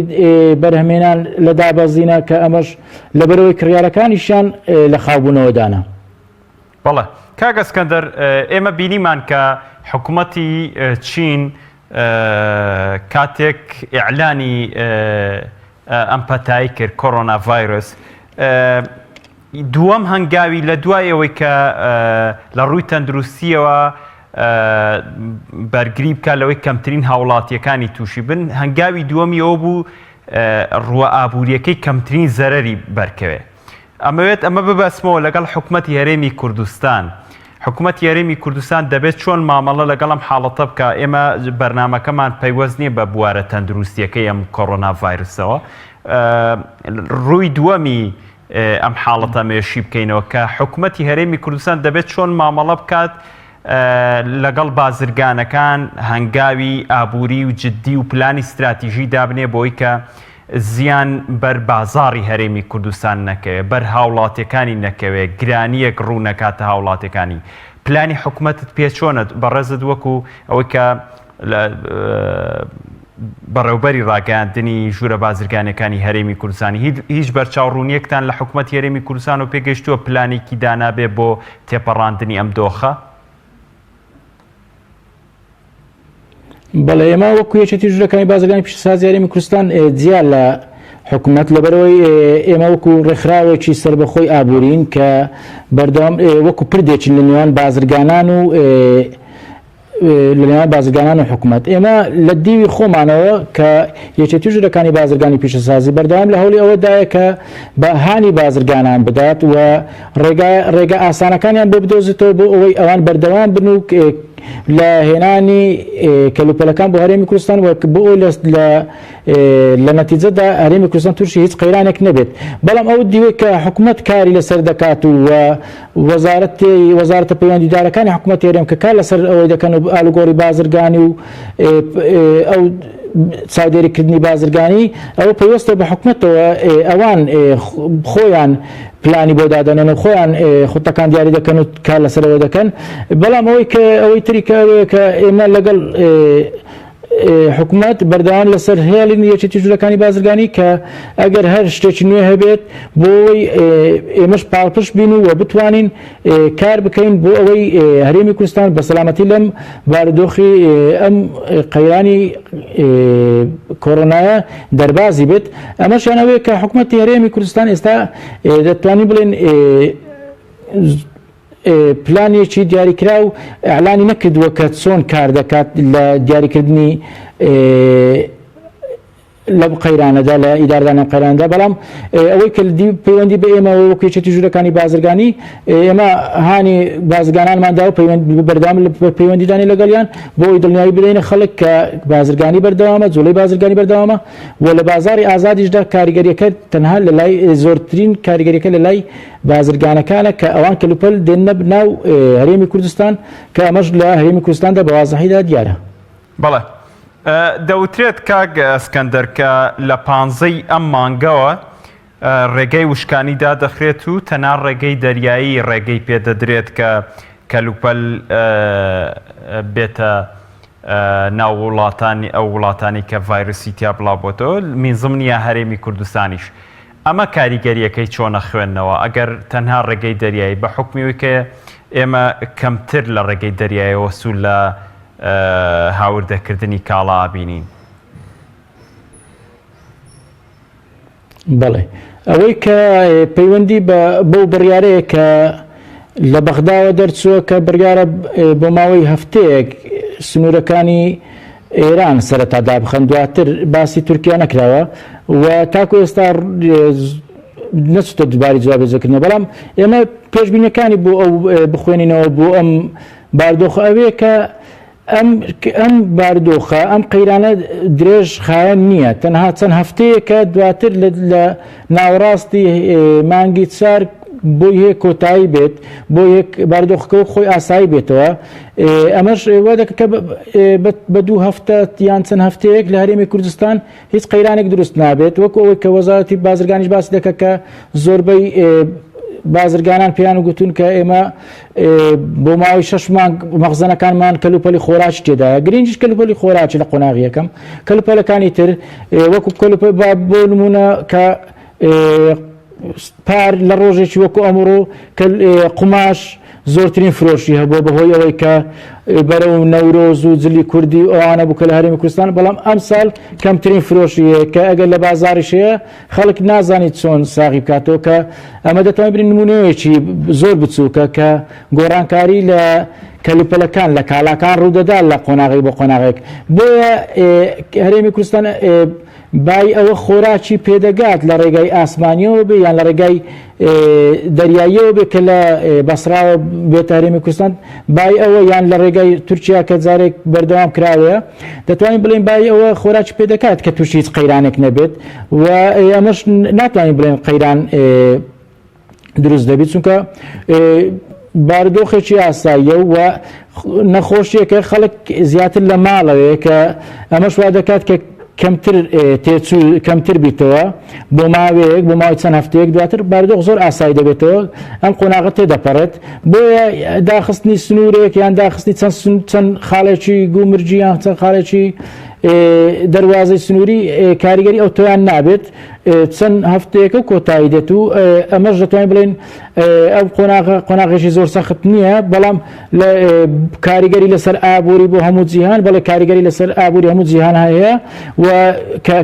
بەرهەمێنان لە دابەزینە کە ئەمەش لەبەرەوەی کڕیارەکانیشیان لە خاوبوونەوەدانە بەڵێ کاک ئەسکەندەر ئێمە بینیمان کە حکوومەتی چین کاتێک ئیعلانی ئەم پەتایی کرد کۆڕۆنا ڤایرۆس دووەم هەنگاوی لە دوای ئەوەی کە لە ڕووی تەندروستیەوە بەرگری بکە لەوەی کەمترین هاوڵاتیەکانی تووشی بن هەنگاوی دووەمی ئەوە بوو ڕوە ئابوووریەکەی کەمترین زەرەری بەرکەوێ ئەمەوێت ئەمە ببەسمەوە لەگەڵ حکوومەتی هەرێمی کوردستان حکوومەتی هەرێمی کوردستان دەبێت چۆن مامەڵە لەگەڵم حاڵەتە بکە ئێمە بەرنامەکەمان پەیوەست نییە بە بوارە تەندروستیەکەی ئەم کۆڕۆنا ڤایرۆسەوە ڕووی دووەمی ئەم حاڵەتە مێشی بکەینەوە کە حکوومەتی هەرێمی کوردستان دەبێت چۆن مامەڵە بکات لەگەڵ بازرگانەکان هەنگاوی ئابووری و جددی و پلانی استراتیژی دابنێ بۆی کە زیان بەر بازاری هەرێمی کوردستان نەکەوێت بەر هاوڵاتیەکانی نەکەوێت گرانیەک ڕوو نەکاتە هاوڵاتیەکانی پلانی حکوومەتت پێ چۆنت بەڕێزت وەکو ئەوەی کە بەڕێوبەری ڕاگەاندنی ژوورە بازرگانەکانی هەرێمی کوردستانی هیچ بەرچاوڕوونیەکتان لە حکوومەتی هەرێمی کوردستان و پێگەشتووە پلانێکی دانابێ بۆ تێپەڕاندنی ئەم دۆخە بەڵێ ئێمە وەکو یەکێتی ژوورەکانی بازرگانی پیشەسازی هەرێمی کوردستان جیا لە حکوومەت لەبەرەوەی ئێمە وەکو ڕێکخراوێکی سربەخۆی ئابوورین کە بەردەوام وەکو پردێکی لە نێوان بازرگانان و لە نێوان بازرگانان و حکوومەت ئێمە لە دیوی خۆمانەوە کە یەکێتی ژوورەکانی بازرگانی پیشەسازی بەردەوام لە هەوڵی ئەوەدایە کە بە هانی بازرگانان بدات و ڕێگە ئاسانەکانیان بۆ بدۆزێتەوە بۆ ئەوەی ئەوان بەردەوام بن و لە هێنانی کەلوپەلەکان بۆ هەرێمی کوردستان و بۆ ئەوی لە نەتیجەدا هەرێمی کوردستان تووشی هیچ قەیرانێک نەبێت بەڵام ئەو دیوەی کە حکوومەت کاری لەسەر دەکات و وەزارەتە پەیوەندیدارەکانی حکوومەت هێرێم کە کار لەسەر ئەوەی دەکەن و ئالوگۆڕی بازرگانی و ئەو چاودێریکردنی بازرگانی ئەوە پەیوەستە بە حکوومەتەوە ئەوان خۆیان پلانی بۆ دادەنێن و خۆیان خوتەکان دیاری دەکەن و کار لەسەرەوە دەکەن بەڵام ئەوەی تری کە ئێمە لەگەڵ حکوومەت بەردەوام لەسەر هێڵین یەکێتی ژوورەکانی بازرگانی کە ئەگەر هەر شتێکی نوێ هەبێت بۆ ئەوەی ئێمەش پاڵپشت بین و بتوانین کار بکەین بۆ ئەوەی هەرێمی کوردستان بە سەلامەتی لەم بارودۆخی ئەم قەیرانی کۆڕۆنایە دەربازی بێت ئەمەشیان ئەوەیە کە حکوومەتی هەرێمی کوردستان ئێستا دەتوانین بڵێن پلانێکی دیاریکرا و ئەعلانی نەکردووە کە چۆن کار دەکات لە دیاریکردنی لە قەیرانەدا لە ئیدارەدانی قەیراندا بەڵام ئەوەی کە پەیوەندی بە ئێمە وەکو یەکێتی ژوورەکانی بازرگانی ئێمە هانی بازرگانانماندا و بەردەوام لە پەیوەندیدانی لەگەڵیان بۆ ئەوی دڵنیایی بدەینە خەڵک کە بازرگانی بەردەوامە جوڵەی بازرگانی بەردەوامە و لە بازاری ئازادیشدا کاریگەریەکە تەنها لە لای زۆرترین کاریگەریەکە لە لای بازرگانەکانە کە ئەوان کەلوپەل دێنە ناو هەرێمی کوردستان کە ئەمەش لە هەرێمی کوردستاندا بە وازەحیدا دیارە. بەڵێ دەوترێت کاک ئەسکەندەر کە لە 15 ئەم مانگەوە ڕێگەی وشکانیدا دەخرێت و تەنها ڕێگەی دەریایی ڕێگەی پێدەدرێت کە کەلوپەل بێتە ناو وڵاتانی ئەو وڵاتانی کە ڤایرۆسی تیا بڵاوبۆتەوە میزم نییە هەرێمی کوردستانیش ئەمە کاریگەریەکەی چۆنە خوێندنەوە ئەگەر تەنها ڕێگەی دەریایی بە حکمیەوەی کە ئێمە کەمتر لە ڕێگەی دەریایەوە سوول لە هاوردەکردنی کاڵا بینین. بەڵێ ئەوەی کە پەیوەندی بەو بڕیارەیە کە لە بەغداوە دەرچووە کە بڕیارە بۆ ماوەی هەفتەیەک سنوورەکانی ئێران سەرەتا دابخەن دواتر باسی تورکیا نەکراوە و تاکو ئێستا نەچوتە دووباری جوابێزەکردنەوە بەڵام ئێمە پێشبینیەکانی بۆ ئەو بخوێنینەوە بۆ ئەم باردۆخە ئەوەیە کە ئەم باردۆخە ئەم قەیرانە درێژ خایەن نییە تەنها چەند هەفتەیەکە دواتر لە ناوەڕاستی مانگی چار بۆی هەیە کۆتایی بێت بۆ یەک باردۆخەکە خۆی ئاسایی بێتەوە ئەمەش وا دەکە کە بە دوو هەفتە یان چەند هەفتەیەک لە هەرێمی کوردستان هیچ قەیرانێک دروست نابێت وەکو ئەوەی کە وەزارەتی بازرگانیش باسی دەکە کە زۆربەی بازرگانان پێیان وگوتون کە ئێمە بۆ ماوەی 6 مانگ مەخزنەکانمان کەلوپەلی خۆراک تێدایە گرنگیش کەلوپەلی خۆراکی لە قۆناغی یەکەم کەلوپەلەکانی تر وەکو کەلوپەل بۆ نمونە کە پار لە ڕۆژێکی وەکو ئەمڕۆ قوماش زۆرترین فرۆشی هەبووە بەهۆی ئەوەی کە بەرەو نەورۆز و جلی کوردی ئەوانە بوو کە لە هەرێمی کوردستان بەڵام ئەم ساڵ کەمترین فرۆشیە کە ئەگەر لە بازاریش هەیە خەڵک نازانیت چۆن ساغی بکاتەوە کە ئەمە دەتوانین برین نمونەیەکی زۆر بچووکە کە گۆڕانکاری لە کەلوپەلەکان لە کاڵاکان ڕوودەدا لە قۆناغی بۆ قۆناغێک بۆیە هەرێمی کوردستان بای ئەوە خۆراکی پێدەگات لە ڕێگای ئاسمانیەوە بێ یان لە ڕێگای دەریاییەوە بێ کە لە بەسراوە بێتە هەرێمی کوردستان بای ئەوە یان لە ڕێگای تورکیا کە جارێک بەردەوام کراوەیە دەتوانین بڵێن بای ئەوە خۆراکی پێدەکات کە تووشی هیچ قەیرانێک نەبێت و ئەمەش ناتوانین بڵێن قەیران دروست دەبێت چونکە باردۆخێکی ئاساییە و نەخۆشیەکە خەڵک زیاتر لە ماڵەوەیە کە ئەمەش وا دەکات کە کەمتر بیتەوە بۆ ماوەیەک بۆ ماوەی چەند هەفتەیەک دواتر باردۆخ زۆر ئاسایی دەبێتەوە ئەم قۆناغە تێدەپەڕێت بۆیە داخستنی سنوورێک یان داخستنی چەند خاڵێکی گومرجی یان چەند خاڵێکی دەواازەی سنووری کاریگەری ئەو تۆیان نابێت چەند هەفتەیەکە کۆتایی دێت و ئەمەش دەتوانین بڵێن ئەو قۆناغێکی زۆر سەخت نییە بەڵام کاریگەری لەسەر ئابووری بۆ هەموو جیهان بەڵێ کاریگەری لەسەر ئابووری هەموو جیهان هەیە و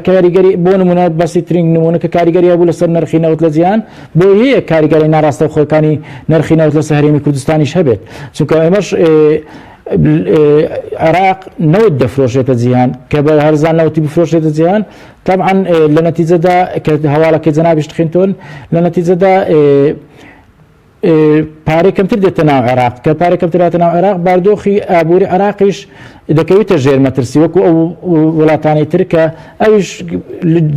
کاریگەری بۆ نمونە بەسی ترنگ نمونە کە کاریگەری هەبوو لەسەر نرخی نەوت لە جیهان بۆ هەیە کاریگەری ناڕاستە خۆەکانی نرخی نەوت لەسەر هەرێمی کوردستانیش هەبێت چونکە ئێمەش عراق نەوت دەفرۆشێتە جیهان کە بە هەرزان نەوتی بفرۆشێتە جیهان طبعا لە نەتیجەدا کە هەواڵەکەی جەنابیش دخینتۆن لە نەتیجەدا پارەی کەمتر دێتە ناو عێراق کە پارەی کەمتر هاتە ناو عێراق باردۆخی ئابووری عێراقیش دەکەوێتە ژێر مەترسی وەکو ئەو وڵاتانی تر کە ئەویش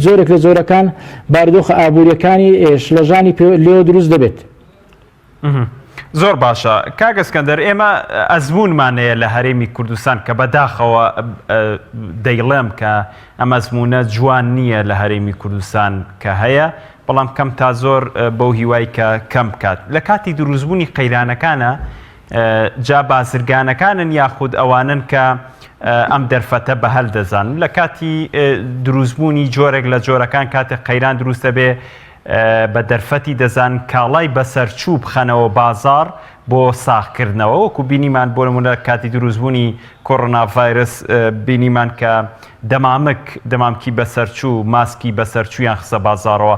زۆرێک لە زۆرەکان باردۆخە ئابووریەکانی شلەژانی لێوە دروست دەبێت. زۆر باشە کاک ئەسکەندەر ئێمە ئەزمونمانەیە لە هەرێمی کوردستان کە بەداخەوە دەیڵێم کە ئەم ئەزمونە جوان نییە لە هەرێمی کوردستان کە هەیە بەڵام کەم تا زۆر بەو هیوای کە کەم بکات لە کاتی دروستبوونی قەیرانەکانە جا بازرگانەکانن یاخود ئەوانن کە ئەم دەرفەتە بە هەڵدەزان لە کاتی دروستبوونی جۆرێک لە جۆرەکان کاتێک قەیران دروستە بێ بە دەرفەتی دەزان کاڵای بەسەرچوو بخەنەوە بازار بۆ ساغکردنەوە وەکو بینیمان بۆ نمونە کاتی دروستبوونی کۆڕۆنا ڤایرس بینیمان کە دەمامکی بەسەرچوو ماسکی بەسەرچوویان خسە بازارەوە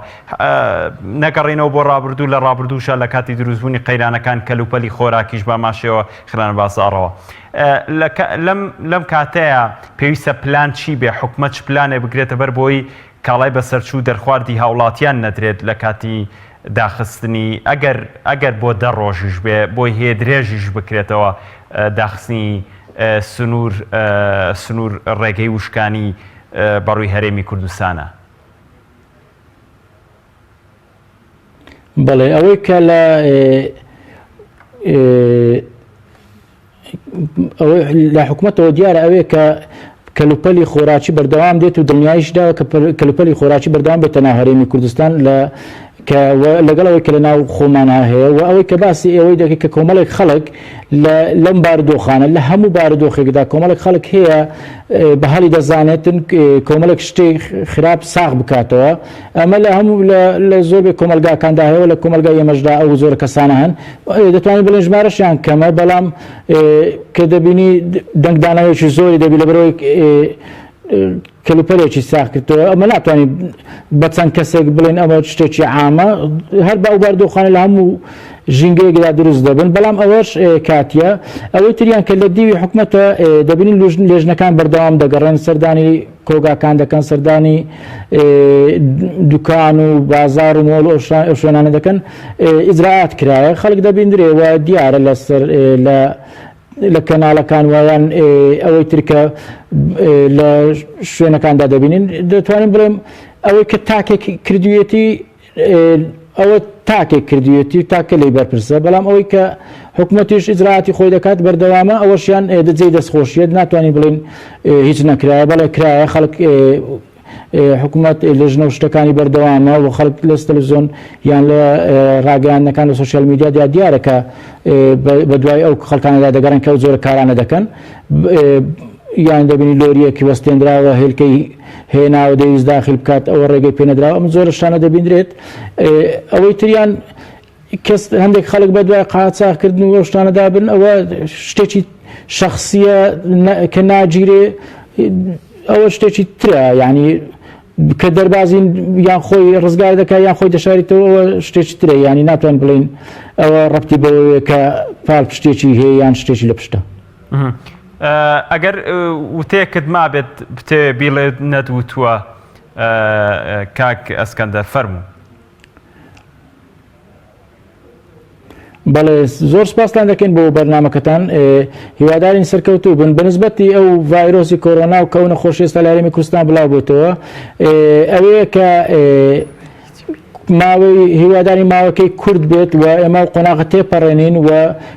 نەگەڕێنەوە بۆ ڕابردوو لە ڕابردووشە لە کاتی دروستبوونی قەیرانەکان کەلوپەلی خۆراکیش بە ماشەوە خرانە بازارەوە لەم کاتەیە پێویستە پلان چی بێ حکومەت چ پلانێ بگرێتە بەر بۆی کاڵای بەسەرچوو دەرخواردی هاوڵاتیان نەدرێت لە کاتی داخستنی ئەگەر بۆ 10 ڕۆژیش بێ بۆی هەیە درێژیش بکرێتەوە داخستنی سنوور ڕێگەی وشکانی بەڕووی هەرێمی کوردستانە. بەڵێ ئەوەی کە لە حکوومەتەوە دیارە ئەوەیە کە کەلوپەلی خۆراکی بەردەوام دێت و دنیایشداوە کە کەلوپەلی خۆراکی بەردەوام بێتە ناو هەرێمی کوردستان لەگەڵەوەی کە لە ناو خۆمانە هەیە و ئەوەی کە باسی ئێوەی دەکەی کە کۆمەڵێک خەڵک لەم بارودۆخانە لە هەموو بارودۆخێکدا کۆمەڵێک خەڵک هەیە بە هەڵی دەزانێتن کۆمەڵێک شتێک خراپ ساغ بکاتەوە ئەمە لە هەموو لە زۆربێ کۆمەلگاکاندا هەیە لە کۆمەلگای ئێمەشدا ئەو زۆر کەسانە هەن دەتوانین بڵێن ژمارەشیان کەمە بەڵام کە دەبینی دەنگدانەوەیکی زۆری دەبی لە بەرەوەی کەلوپەلێکی ساغ کردەوە ئەمە ناتوانین بە چەند کەسێک بڵێن ئەمە شتێکی عامە هەر بە ئەو بارودۆخانە لە هەموو ژینگەیەکدا دروست دەبن بەڵام ئەوەش کاتیە ئەوەی تریان کە لە دیوی حکوومەتە دەبینین لێژنەکان بەردەوام دەگەڕێن سەردانی کۆگاکان دەکەن سەردانی دوکان و بازار و مۆڵ ئەو شوێنانە دەکەن ئیجراعات کرایە خەڵک دەبیندرێەوە دیارە لە کەناڵەکان وایان ئەوەی ترکە لە شوێنەکاندا دەبینین دەتوانین بڵێم ئەوەی کە تاکێک کردوێتی ئەوە تاکێک کردوێتی تاکە لی بەرپرسە بەڵام ئەوەی کە حکوومەتیش ئیجراعاتی خۆی دەکات بەردەوامە ئەوەشیان دەجێی دەستخۆشیێت ناتوانین بڵێن هیچ نەکرایە بەڵێ کرایە خەڵک حکوومەت لەژنە و شتەکانی بەردەوامە و خەڵک لە تەلەڤیزۆن یان لە ڕاگەیاندنەکان لە سۆشیال میدیا دیارەکە بە دوای ئەو خەڵکانەدا دەگەڕن کە زۆر کارانە دەکەن یان دەبینی لۆریەکی وەستێنراوە هێلکەی هێناوە دەویست داخل بکات ئەوە ڕێگەی پێ نەدراوە ئەم زۆر شانە دەبیندرێت ئەوەی تریان کەس هەندێک خەڵک بە دوای قاچاقکردن و شتانەدا بن ئەوە شتێکی شەخسیە کە ناگیرێ ئەوە شتێکی ترە یعنی کە دەربازین یان خۆی ڕزگار دەکات یان خۆی دەشاریتەوە ئەوە شتێکی ترە ینی ناتوان بڵین ئەوە ڕەبتی بەوەیە کە پاڵ پشتێکی هەیە یان شتێکی لە پشتە. ئەگەر وتەیەکت مابێت بتێ بیڵێ نەدوتووە کاک ئەسکەندەر فەرموو. بەڵێ زۆر سپاسان دەکەین بۆ بەرنامەکەتان هیوادارین سەرکەوتوو بن بەنسبەتی ئەو ڤایرۆسی کۆڕۆنا و کەونە خۆشی ئێستا لە هەرێمی کوردستان بڵاو بۆتەوە ئەوەیە کە ماوەی هیواداری ماوەکەی کورد بێت و ئێمە قۆناغە تێپەڕێنین و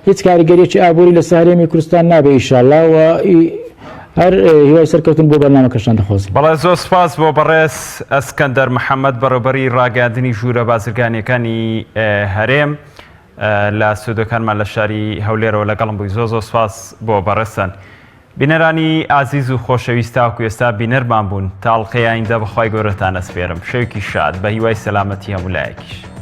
هیچ کاریگەریەکی ئابووری لە هەرێمی کوردستان نابێ ئینشاءالله و هەر هیوای سەرکەوتن بۆ بەرنامەکەشان دەخوازم. بەڵێ زۆر سپاس بۆ بەڕێز ئەسکەندەر محەممەد بەڕێوەبەری ڕاگەاندنی ژوورە بازرگانیەکانی هەرێم لە سودەکانمان لە شاری هەولێرەوە لەگەڵم بووی زۆر سپاس بۆ بەڕێستان. بینەرانی ئازیز و خۆشەویست تاوەکو ئێستا بینەرمان بوون تاڵقەی ئایندە بەخوای گەورەتان ئەسپێرم شەوێکی شاد بە هیوای سەلامەتی هەموو لایەکیش.